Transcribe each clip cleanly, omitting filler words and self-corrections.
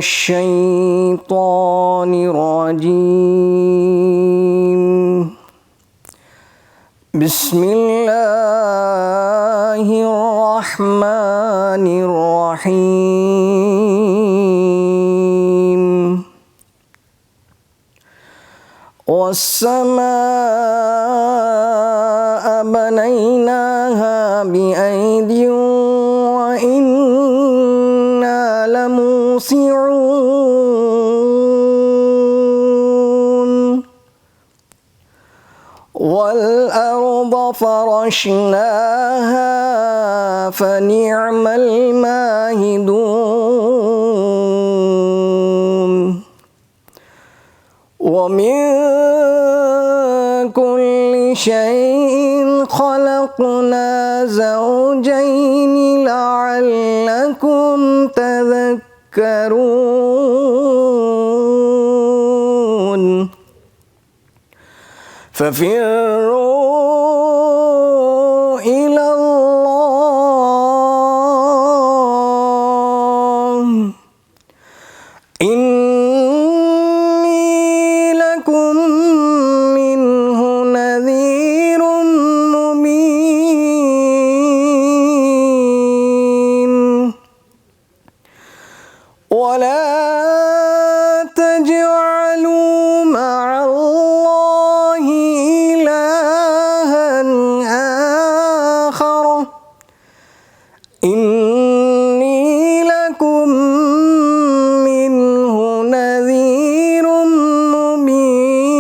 الشيطان الرجيم. بسم الله الرحمن الرحيم. والسماء بنيناها بأيد وإنا لموسعون. والأرض فرشناها فنعم الماهدون. ومن كل شيء خلقنا زوجين لعلكم تذكرون. ففروا إلى الله إني لكم منه نذير مبين. ولا تجعلوا مع الله إلها آخر إني لكم منه نذير مبين.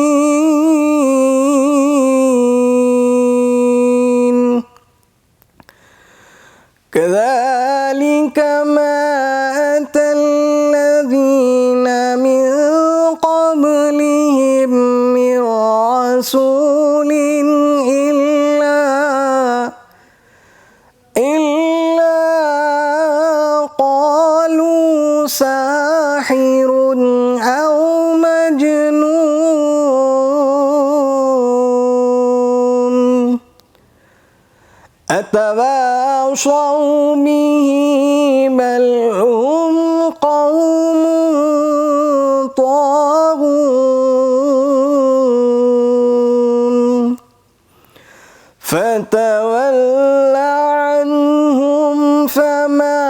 كذلك ما أتى الذين من قبلهم من رسول إلا قالوا ساحر أو مجنون أتواصوا به بل هم قوم طاغون. فتول عنهم فما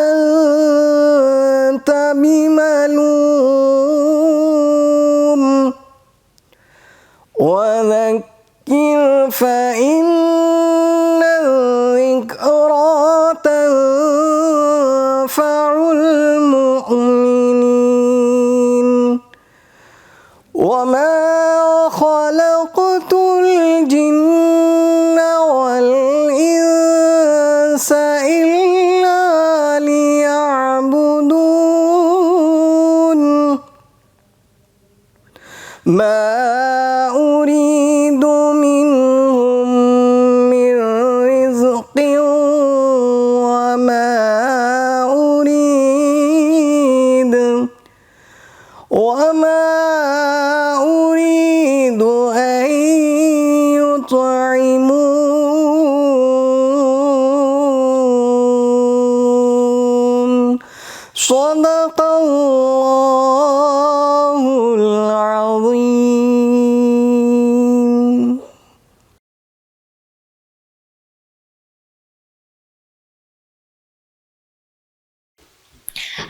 أنت بملوم وذكر فإن الذكرى تنفع المؤمنين. وما خلقت الجن والإنس إلا ليعبدون. ما أريد منهم من رزق وما أريد أن يطعمون. صدق الله العظيم.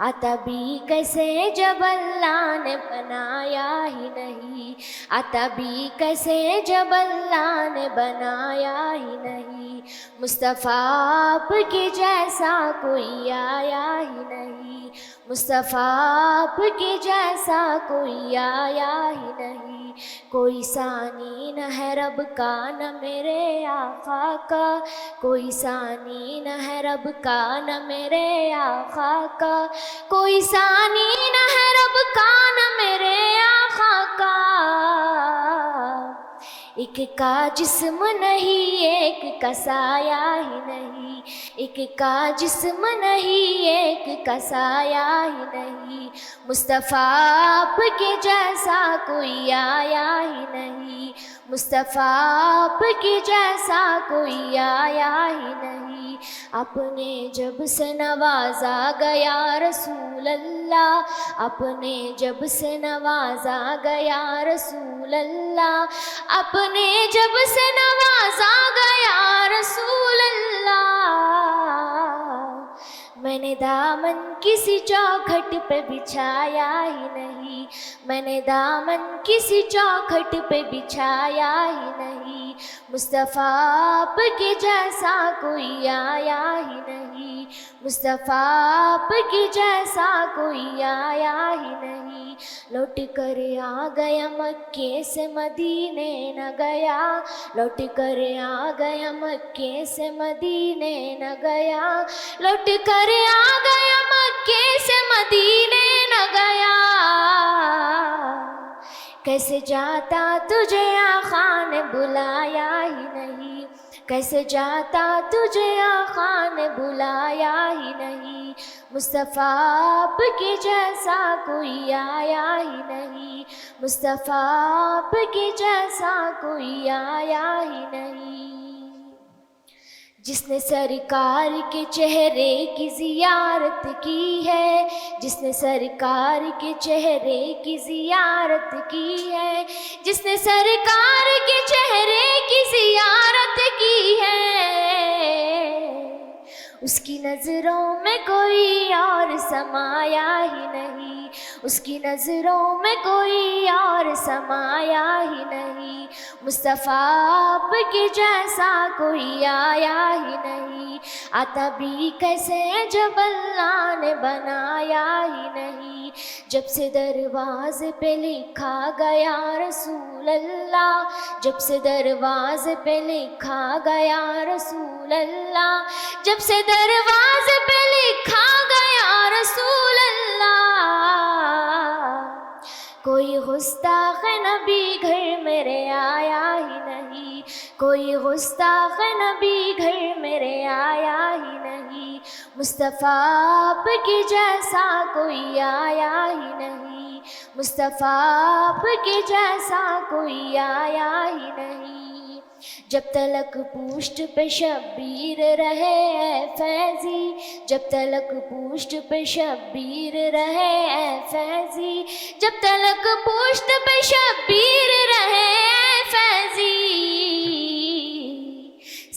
آتا بھی کیسے جب اللہ نے بنایا ہی نہیں، آتا بھی کیسے جب اللہ نے بنایا ہی نہیں، مصطفیٰ آپ کے جیسا کوئی آیا ہی نہیں، مصطفیٰ آپ کے جیسا کوئی آیا ہی نہیں، کوئی ثانی نہ ہے رب کا نہ میرے آقا کا، کوئی ثانی نہ ہے رب کا نہ میرے آقا کا، کوئی ثانی نہ ہے رب کا نہ میرے آقا کا، ایک کا جسم نہیں ایک کا سایہ ہی نہیں، ایک کا جسم نہیں ایک کا سایہ ہی نہیں، مصطفیٰ آپ کے جیسا کوئی آیا ہی نہیں، مصطفیٰ آپ کے جیسا کوئی آیا ہی نہیں، اپنے جب سے نوازا گیا رسول اللہ، اپنے جب سے نوازا گیا رسول اللہ، اپنے جب سے نوازا گیا رسول اللہ، میں نے دامن کسی چوکھٹ پہ بچھایا ہی نہیں، میں نے دامن کسی چوکھٹ پہ بچھایا ہی نہیں، مصطفیٰ آپ کے جیسا کوئی آیا ہی نہیں، مصطفیٰ آپ کے جیسا کوئی آیا ہی نہیں، لوٹ کر آ گیا مکے سے مدینے نہ گیا، لوٹ کر آ گیا مکے سے مدینے نہ گیا، لوٹ کر آ گیا مکے سے مدینے نہ گیا، کیسے جاتا تجھے آقا نے بلایا ہی نہیں، کیسے جاتا تجھے آقا نے بلایا ہی نہیں، مصطفیٰ آپ کے جیسا کوئی آیا ہی نہیں، مصطفیٰ آپ کے جیسا کوئی آیا ہی نہیں، جس نے سرکار کے چہرے کی زیارت کی ہے، جس نے سرکار کے چہرے کی زیارت کی ہے، جس نے سرکار کے چہرے کی زیارت کی ہے، اس کی نظروں میں کوئی اور سمایا ہی نہیں، اس کی نظروں میں کوئی اور سمایا ہی نہیں، مصطفیٰ آپ کے جیسا کوئی آیا ہی نہیں، آتا بھی کیسے جب اللہ نے بنایا ہی نہیں، جب سے دروازے پہ لکھا گیا رسول اللہ، جب سے دروازے پہ لکھا گیا رسول اللہ، جب سے دروازے پہ لکھا گیا رسول اللہ، کوئی گستاخ نبی گھر میرے آیا ہی نہیں، کوئی گستاخ نبی گھر میرے آیا ہی نہیں، مصطفیٰ آپ کے جیسا کوئی آیا ہی نہیں، مصطفیٰ آپ کے جیسا کوئی آیا ہی نہیں، جب تلک پوشت پہ شبیر رہے اے فیضی، جب تلک پوشت پہ شبیر رہے اے فیضی، جب تلک پوشت پہ شبیر رہے اے فیضی،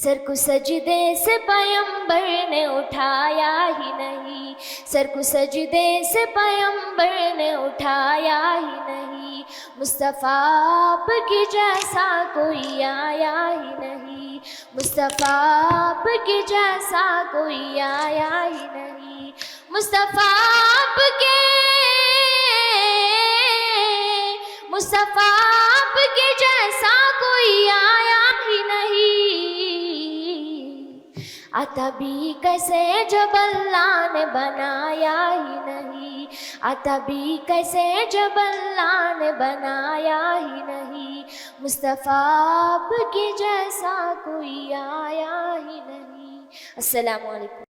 سر کو سجدے سے پیمبر نے اٹھایا ہی نہیں، سر کو سجدے سے پیمبر نے اٹھایا ہی نہیں، مصطفیٰ آپ کے جیسا کوئی آیا ہی نہیں، مصطفیٰ آپ کے جیسا کوئی آیا ہی نہیں، مصطفیٰ آپ کے، مصطفیٰ آپ کے جیسا کوئی آیا ہی نہیں، آتا بھی کیسے جب اللہ نے بنایا ہی نہیں، آتا بھی کیسے جب اللہ نے بنایا ہی نہیں، مصطفیٰ آپ کے جیسا کوئی آیا ہی نہیں۔ السلام علیکم۔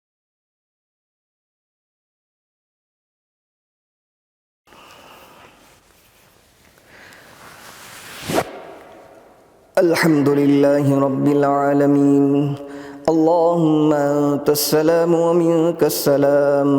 الحمد لله رب العالمين اللهم أنت السلام ومنك السلام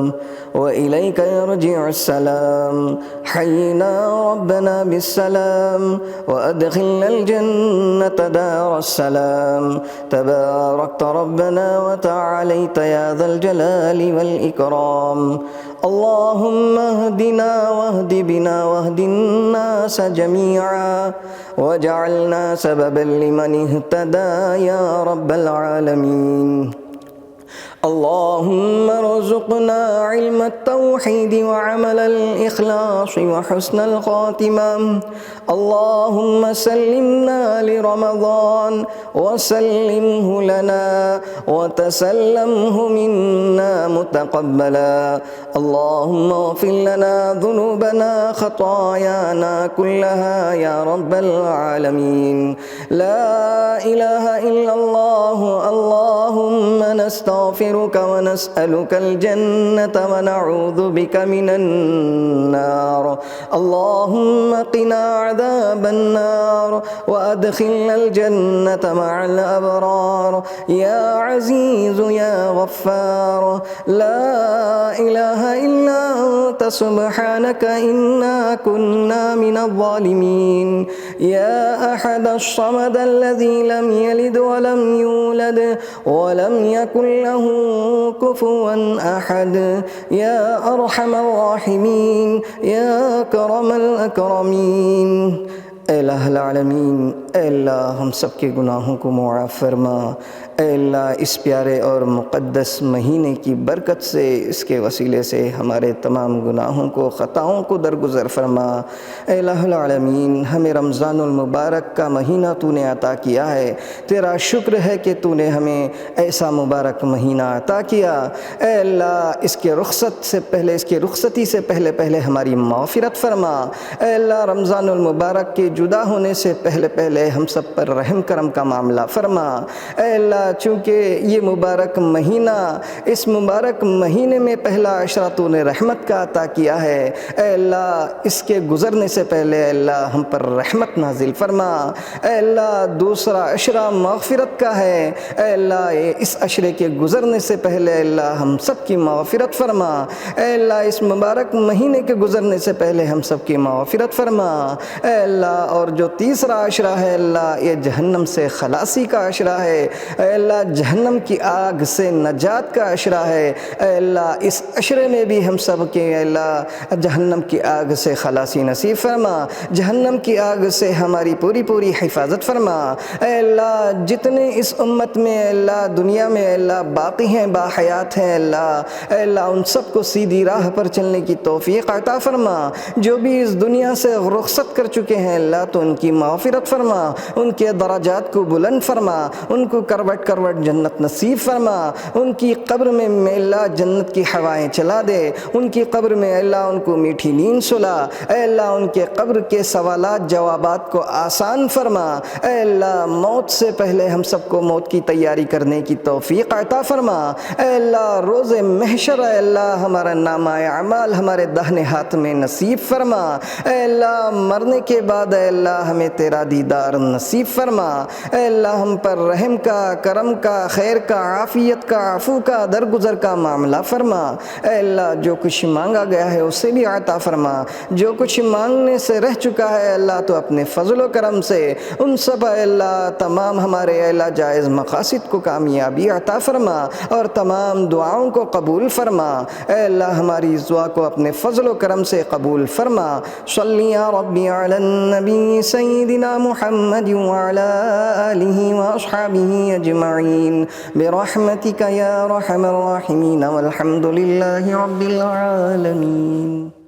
وإليك يرجع السلام حينا ربنا بالسلام وأدخلنا الجنة دار السلام تباركت ربنا وتعاليت يا ذا الجلال والإكرام اللهم اهدنا واهد بنا واهد الناس جميعا واجعلنا سببا لمن اهتدى يا رب العالمين اللهم ارزقنا علم التوحيد وعمل الإخلاص وحسن الخاتمة اللهم سلمنا لرمضان وسلمه لنا وتسلمه منا متقبلا اللهم اغفر لنا ذنوبنا خطايانا كلها يا رب العالمين لا إله إلا الله اللهم نستغفرك ونسألك الجنة ونعوذ بك من النار اللهم قنا عذاب النار وأدخلنا الجنة مع الأبرار يا عزيز يا غفار لا إله إلا أنت سبحانك إنا كنا من الظالمين يا أحد الصمد الذي لم يلد ولم يولد ولم يكن له كفوا أحد يا أرحم الراحمين يا أكرم الأكرمين اے الہ العالمین اے اللہ ہم سب کے گناہوں کو معاف فرما اے اللہ اس پیارے اور مقدس مہینے کی برکت سے اس کے وسیلے سے ہمارے تمام گناہوں کو خطاؤں کو درگزر فرما اے الہ العالمین ہمیں رمضان المبارک کا مہینہ تو نے عطا کیا ہے تیرا شکر ہے کہ تو نے ہمیں ایسا مبارک مہینہ عطا کیا اے اللہ اس کے رخصتی سے پہلے ہماری مغفرت فرما اے اللہ رمضان المبارک کے جدا ہونے سے پہلے ہم سب پر رحم کرم کا معاملہ فرما اے اللہ چونکہ یہ مبارک مہینہ اس مبارک مہینے میں پہلا عشرہ تو نے رحمت کا عطا کیا ہے اے اللہ اس کے گزرنے سے پہلے اے اللہ ہم پر رحمت نازل فرما اے اللہ دوسرا عشرہ مغفرت کا ہے اے اللہ اس عشرے کے گزرنے سے پہلے اے اللہ ہم سب کی مغفرت فرما اے اللہ اس مبارک مہینے کے گزرنے سے پہلے ہم سب کی مغفرت فرما اے اللہ اور جو تیسرا عشرہ ہے اللہ یہ جہنم سے خلاصی کا عشرہ ہے اے اللہ جہنم کی آگ سے نجات کا عشرہ ہے اے اللہ اس عشرے میں بھی ہم سب کے اے اللہ جہنم کی آگ سے خلاصی نصیب فرما جہنم کی آگ سے ہماری پوری حفاظت فرما اے اللہ جتنے اس امت میں اے اللہ دنیا میں اے اللہ باقی ہیں باحیات ہیں اے اللہ ان سب کو سیدھی راہ پر چلنے کی توفیق عطا فرما جو بھی اس دنیا سے رخصت کر چکے ہیں اللہ تو ان کی مغفرت فرما ان کے درجات کو بلند فرما ان کو کروٹ جنت نصیب فرما ان کی قبر میں اللہ جنت کی ہوائیں چلا دے ان کی قبر میں اللہ ان کو میٹھی نیند سلا اے اللہ ان کے قبر کے سوالات جوابات کو آسان فرما اے اللہ موت سے پہلے ہم سب کو موت کی تیاری کرنے کی توفیق عطا فرما اے اللہ روز محشر اے اللہ ہمارا نامہ اعمال ہمارے داہنے ہاتھ میں نصیب فرما اے اللہ مرنے کے بعد اے اللہ ہمیں تیرا دیدار نصیب فرما اے اللہ ہم پر رحم کا کرم کا خیر کا عافیت کا عفو کا درگزر کا معاملہ فرما اے اللہ جو کچھ مانگا گیا ہے اسے بھی عطا فرما جو کچھ مانگنے سے رہ چکا ہے اللہ تو اپنے فضل و کرم سے ان سب اے اللہ تمام ہمارے اے اللہ جائز مقاصد کو کامیابی عطا فرما اور تمام دعاؤں کو قبول فرما اے اللہ ہماری اس دعا کو اپنے فضل و کرم سے قبول فرما صلی یا ربی علی النبی سیدنا محمد وعلی آلہ واصحابہ اجمعین برحمتک یا ارحم الراحمین والحمد للہ رب العالمین.